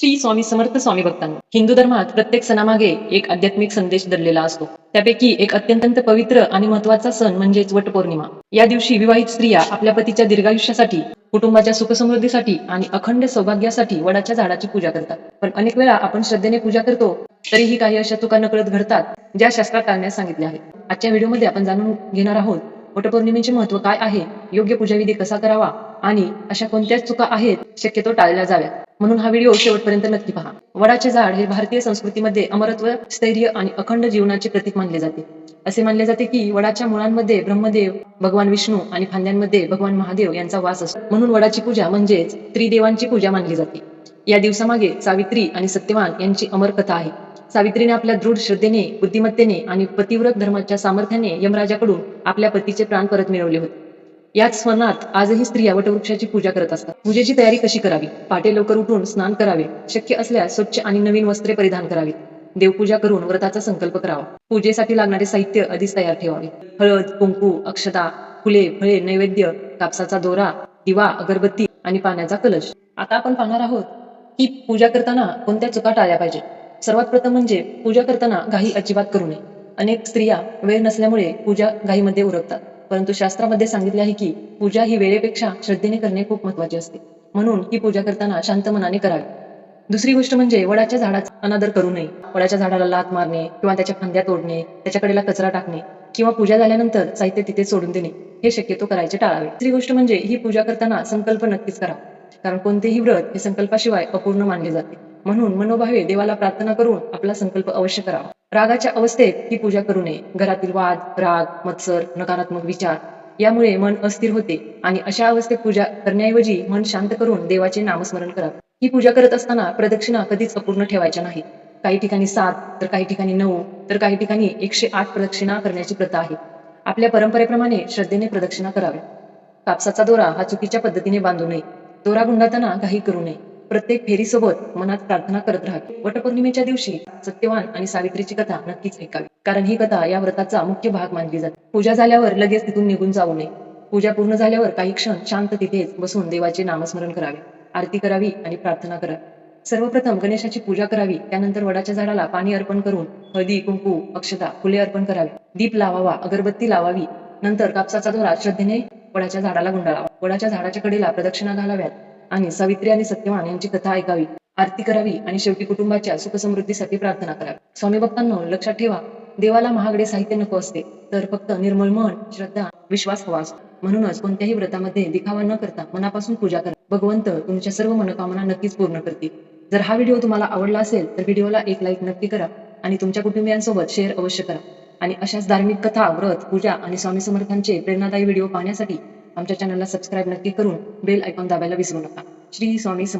श्री स्वामी समर्थ स्वामी भक्तांनो, हिंदू धर्मात प्रत्येक सणामागे एक आध्यात्मिक संदेश दडलेला असतो. त्यापैकी एक अत्यंत पवित्र आणि महत्वाचा सण म्हणजेच वटपौर्णिमा. या दिवशी विवाहित स्त्रिया आपल्या पतीच्या दीर्घायुष्यासाठी, कुटुंबाच्या सुखसमृद्धीसाठी आणि अखंड सौभाग्यासाठी वडाच्या झाडाची पूजा करतात. पण अनेक वेळा आपण श्रद्धेने पूजा करतो, तरीही काही अशा चुका नकळत घडतात, ज्या शास्त्रात टाळण्यास सांगितल्या आहेत. आजच्या व्हिडिओमध्ये आपण जाणून घेणार आहोत वटपौर्णिमेचे महत्त्व काय आहे, योग्य पूजाविधी कसा करावा आणि अशा कोणत्या चुका आहेत शक्यतो टाळल्या जाव्यात. म्हणून हा व्हिडिओ शेवटपर्यंत नक्की पहा. वडाचे झाड हे भारतीय संस्कृतीमध्ये अमरत्व, स्थैर्य आणि अखंड जीवनाचे प्रतीक मानले जाते. असे मानले जाते की वडाच्या मुळांमध्ये ब्रह्मदेव, भगवान विष्णू आणि फांद्यांमध्ये भगवान महादेव यांचा वास असतो. म्हणून वडाची पूजा म्हणजेच त्रिदेवांची पूजा मानली जाते. या दिवसामागे सावित्री आणि सत्यवान यांची अमर कथा आहे. सावित्रीने आपल्या दृढ श्रद्धेने, बुद्धिमत्तेने आणि पतिव्रत धर्माच्या सामर्थ्याने यमराजाकडून आपल्या पतीचे प्राण परत मिळवले होते. याच स्मरणात आजही स्त्रिया वटवृक्षाची पूजा करत असतात. पूजेची तयारी कशी करावी? पहाटे लवकर उठून स्नान करावे. शक्य असल्यास स्वच्छ आणि नवीन वस्त्रे परिधान करावी. देवपूजा करून व्रताचा संकल्प करावा. पूजेसाठी लागणारे साहित्य आधीच तयार ठेवावे. हळद, कुंकू, अक्षता, फुले, फळे, नैवेद्य, कापसाचा दोरा, दिवा, अगरबत्ती आणि पाण्याचा कलश. आता आपण पाहणार आहोत की पूजा करताना कोणत्या चुका टाळल्या पाहिजे. सर्वात प्रथम म्हणजे पूजा करताना घाई अजिबात करू नये. अनेक स्त्रिया वेळ नसल्यामुळे पूजा घाईमध्ये उरकतात. परंतु शास्त्रामध्ये सांगितले आहे की पूजा ही वेळेपेक्षा श्रद्धेने करणे खूप महत्वाचे असते. म्हणून ही पूजा करताना शांत मनाने करावी. दुसरी गोष्ट म्हणजे वडाच्या झाडाचा अनादर करू नये. वडाच्या झाडाला लाथ मारणे किंवा त्याच्या फांद्या तोडणे, त्याच्या कडेला कचरा टाकणे किंवा पूजा झाल्यानंतर साहित्य तिथे सोडून देणे हे शक्यतो करायचे टाळावे. तिसरी गोष्ट म्हणजे ही पूजा करताना संकल्प नक्कीच करावा. कारण कोणतेही व्रत हे संकल्पाशिवाय अपूर्ण मानले जाते. म्हणून मनोभावे देवाला प्रार्थना करून आपला संकल्प अवश्य करावा. रागाच्या अवस्थेत ही पूजा करू नये. घरातील वाद, राग, मत्सर, नकारात्मक विचार यामुळे मन अस्थिर होते आणि अशा अवस्थेत पूजा करण्याऐवजी मन शांत करून देवाचे नामस्मरण करावे. ही पूजा करत असताना प्रदक्षिणा कधीच अपूर्ण ठेवायच्या नाहीत. काही ठिकाणी 7, तर काही ठिकाणी 9, तर काही ठिकाणी 108 प्रदक्षिणा करण्याची प्रथा आहे. आपल्या परंपरेप्रमाणे श्रद्धेने प्रदक्षिणा करावे. कापसाचा दोरा हा चुकीच्या पद्धतीने बांधू नये. दोरा गुंडाळताना घाई करू नये. प्रत्येक फेरीसोबत मनात प्रार्थना करत राहावी. वटपौर्णिमेच्या दिवशी सत्यवान आणि सावित्रीची कथा नक्कीच ऐकावी. कारण ही कथा या व्रताचा मुख्य भाग मानली जाते. पूजा झाल्यावर लगेच तिथून निघून जाऊ नये. पूजा पूर्ण झाल्यावर काही क्षण शांत तिथेच बसून देवाचे नामस्मरण करावे, आरती करावी आणि प्रार्थना करावी. सर्वप्रथम गणेशाची पूजा करावी. त्यानंतर वडाच्या झाडाला पाणी अर्पण करून हळदी, कुंकू, अक्षता, फुले अर्पण करावी. दीप लावावा, अगरबत्ती लावावी. नंतर कापसाचा दोरा श्रद्धेने वडाच्या झाडाला गुंडाळावा. वडाच्या झाडाच्या कडेला प्रदक्षिणा घालाव्यात आणि सावित्री आणि सत्यवान यांची कथा ऐकावी, आरती करावी आणि शेवटी कुटुंबाच्या सुखसमृद्धीसाठी प्रार्थना करावी. स्वामी भक्तांनो, लक्षात ठेवा, देवाला महागडे साहित्य नको असते, तर फक्त निर्मळ मन, श्रद्धा, विश्वास हवा असतो. म्हणूनच कोणत्याही व्रतामध्ये दिखावा न करता मनापासून पूजा करा. भगवंत तुमच्या सर्व मनोकामना नक्कीच पूर्ण करतील. जर हा व्हिडिओ तुम्हाला आवडला असेल तर व्हिडिओला एक लाईक नक्की करा आणि तुमच्या कुटुंबियांसोबत शेअर अवश्य करा. आणि अशाच धार्मिक कथा, व्रत, पूजा आणि स्वामी समर्थांचे प्रेरणादायी व्हिडिओ पाहण्यासाठी आमच्या चॅनलला सबस्क्राईब नक्की करून बेल आयकॉन दाबायला विसरू नका. श्री स्वामी समर्थ.